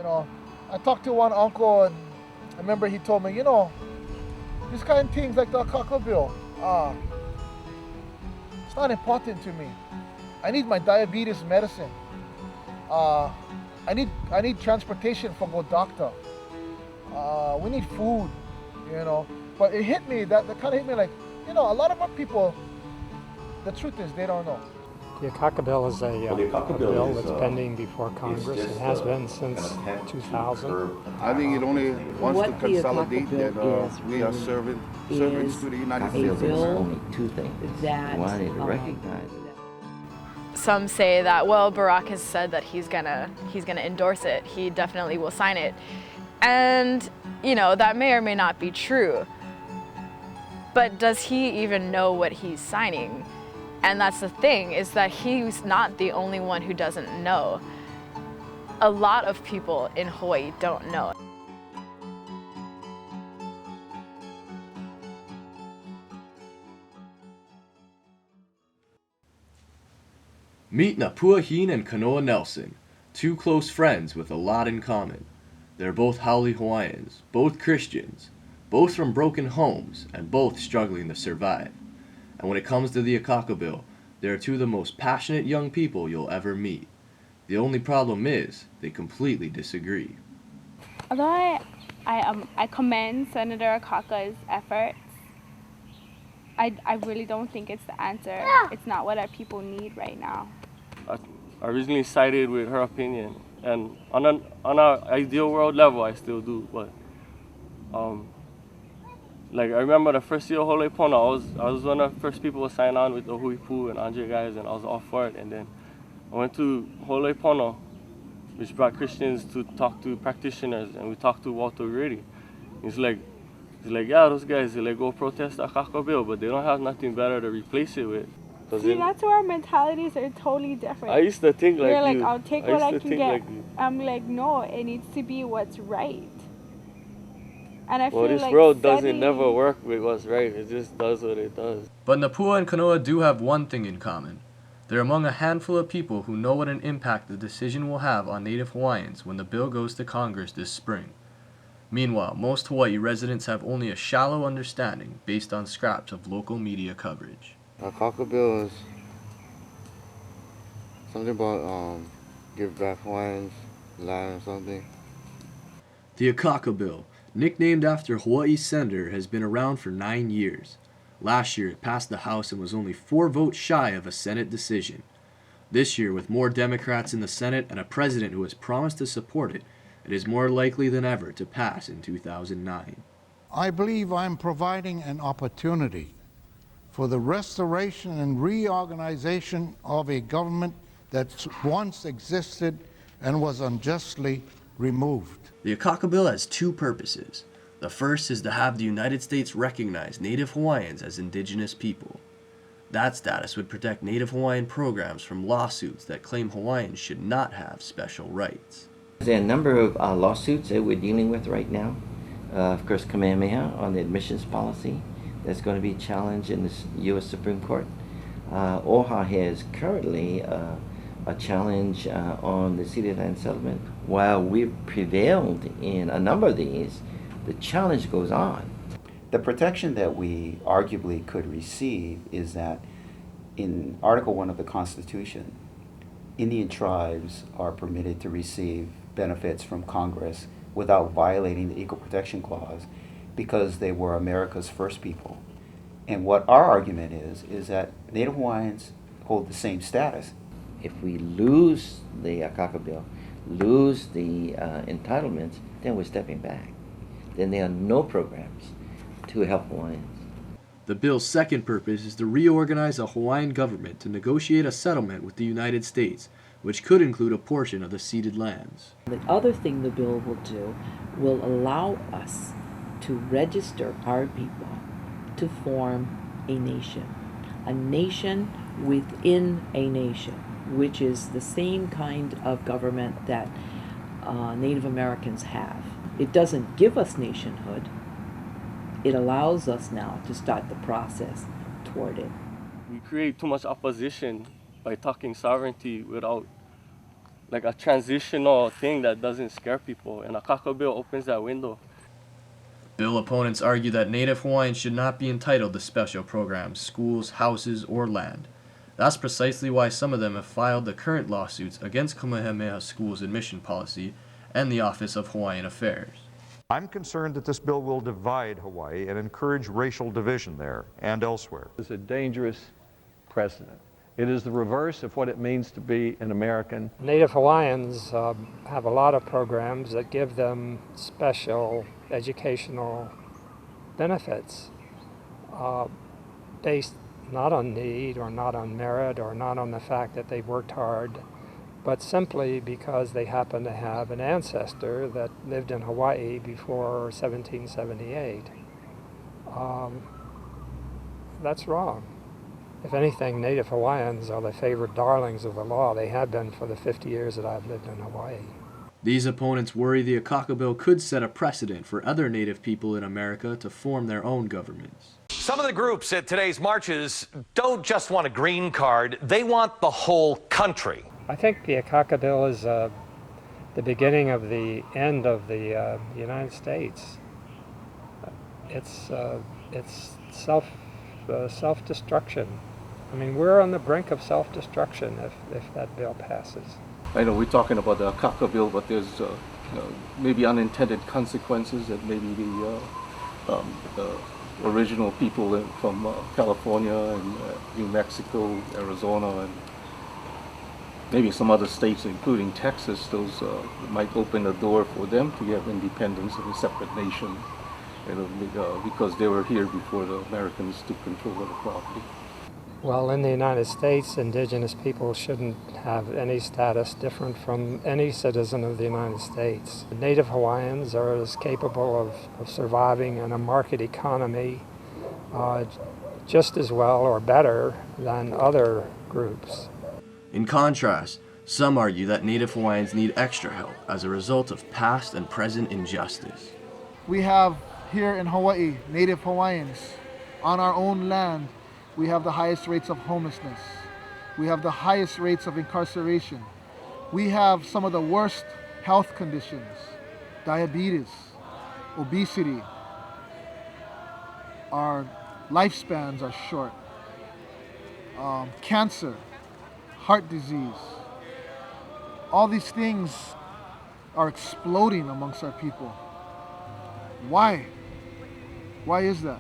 I talked to one uncle, and I remember he told me, these kind of things like the Akaka Bill, it's not important to me. I need my diabetes medicine. Uh, I need transportation for go doctor. We need food, But it hit me, that kind of hit me like, a lot of our people, the truth is they don't know. The Akaka Bill is Well, the Akaka a Bill bill is, that's pending before Congress. just, It has been an since attempt to 2000. curb I think it only wants What to the Akaka consolidate Bill that is we are really servants is to the United a States. bill only two things. that One is to recognize Some say that, well, Barack has said that he's gonna endorse it. He definitely will sign it. And, that may or may not be true. But does he even know what he's signing? And that's the thing, is that he's not the only one who doesn't know. A lot of people in Hawaii don't know. Meet Napuahin and Kanoa Nelson, two close friends with a lot in common. They're both Haole Hawaiians, both Christians, both from broken homes, and both struggling to survive. And when it comes to the Akaka Bill, they are two of the most passionate young people you'll ever meet. The only problem is, they completely disagree. Although I commend Senator Akaka's efforts, I really don't think it's the answer. It's not what our people need right now. I originally sided with her opinion, and on an ideal world level, I still do. But I remember the first year of Ho'olepono, I was one of the first people to sign on with the Hui Pu and Andre guys, and I was all for it. And then I went to Ho'olepono, which brought Christians to talk to practitioners, and we talked to Walter Grady. He's like, yeah, those guys, they go protest the Akaka Bill, but they don't have nothing better to replace it with. See, that's where our mentalities are totally different. I used to think like You're like, you. I'll take what I can get. Like I'm like, no, it needs to be what's right. And I well, feel this like world doesn't never work with what's right. It just does what it does. But Napua and Kanoa do have one thing in common. They're among a handful of people who know what an impact the decision will have on Native Hawaiians when the bill goes to Congress this spring. Meanwhile, most Hawaii residents have only a shallow understanding based on scraps of local media coverage. Akaka Bill is something about give back Hawaiians land or something. The Akaka Bill, nicknamed after Hawaii's senator, has been around for 9 years. Last year it passed the House and was only 4 votes shy of a Senate decision. This year, with more Democrats in the Senate and a president who has promised to support it, it is more likely than ever to pass in 2009. I believe I'm providing an opportunity for the restoration and reorganization of a government that once existed and was unjustly removed. The Akaka Bill has 2 purposes. The first is to have the United States recognize Native Hawaiians as indigenous people. That status would protect Native Hawaiian programs from lawsuits that claim Hawaiians should not have special rights. There are a number of lawsuits that we're dealing with right now. Of course, Kamehameha on the admissions policy. That's going to be challenged in the U.S. Supreme Court. OHA has currently a challenge on the ceded land settlement. While we've prevailed in a number of these, the challenge goes on. The protection that we arguably could receive is that in Article 1 of the Constitution, Indian tribes are permitted to receive benefits from Congress without violating the Equal Protection Clause because they were America's first people. And what our argument is that Native Hawaiians hold the same status. If we lose the Akaka Bill, lose the entitlements, then we're stepping back. Then there are no programs to help Hawaiians. The bill's second purpose is to reorganize a Hawaiian government to negotiate a settlement with the United States, which could include a portion of the ceded lands. The other thing the bill will do will allow us to register our people to form a nation within a nation, which is the same kind of government that Native Americans have. It doesn't give us nationhood. It allows us now to start the process toward it. We create too much opposition by talking sovereignty without like a transitional thing that doesn't scare people, and Akaka Bill opens that window. Bill opponents argue that Native Hawaiians should not be entitled to special programs, schools, houses, or land. That's precisely why some of them have filed the current lawsuits against Kamehameha School's admission policy and the Office of Hawaiian Affairs. I'm concerned that this bill will divide Hawaii and encourage racial division there and elsewhere. It's a dangerous precedent. It is the reverse of what it means to be an American. Native Hawaiians have a lot of programs that give them special educational benefits based not on need or not on merit or not on the fact that they've worked hard, but simply because they happen to have an ancestor that lived in Hawaii before 1778. That's wrong. If anything, Native Hawaiians are the favored darlings of the law. They have been for the 50 years that I've lived in Hawaii. These opponents worry the Akaka Bill could set a precedent for other Native people in America to form their own governments. Some of the groups at today's marches don't just want a green card, they want the whole country. I think the Akaka Bill is the beginning of the end of the United States. It's self-destruction. I mean, we're on the brink of self-destruction if that bill passes. I know we're talking about the Akaka Bill, but there's maybe unintended consequences that maybe the original people from California and New Mexico, Arizona, and maybe some other states, including Texas, those might open the door for them to get independence of a separate nation, because they were here before the Americans took control of the property. Well, in the United States, indigenous people shouldn't have any status different from any citizen of the United States. Native Hawaiians are as capable of surviving in a market economy just as well or better than other groups. In contrast, some argue that Native Hawaiians need extra help as a result of past and present injustice. We have here in Hawaii, Native Hawaiians, on our own land, we have the highest rates of homelessness. We have the highest rates of incarceration. We have some of the worst health conditions, diabetes, obesity. Our lifespans are short. Cancer, heart disease. All these things are exploding amongst our people. Why? Why is that?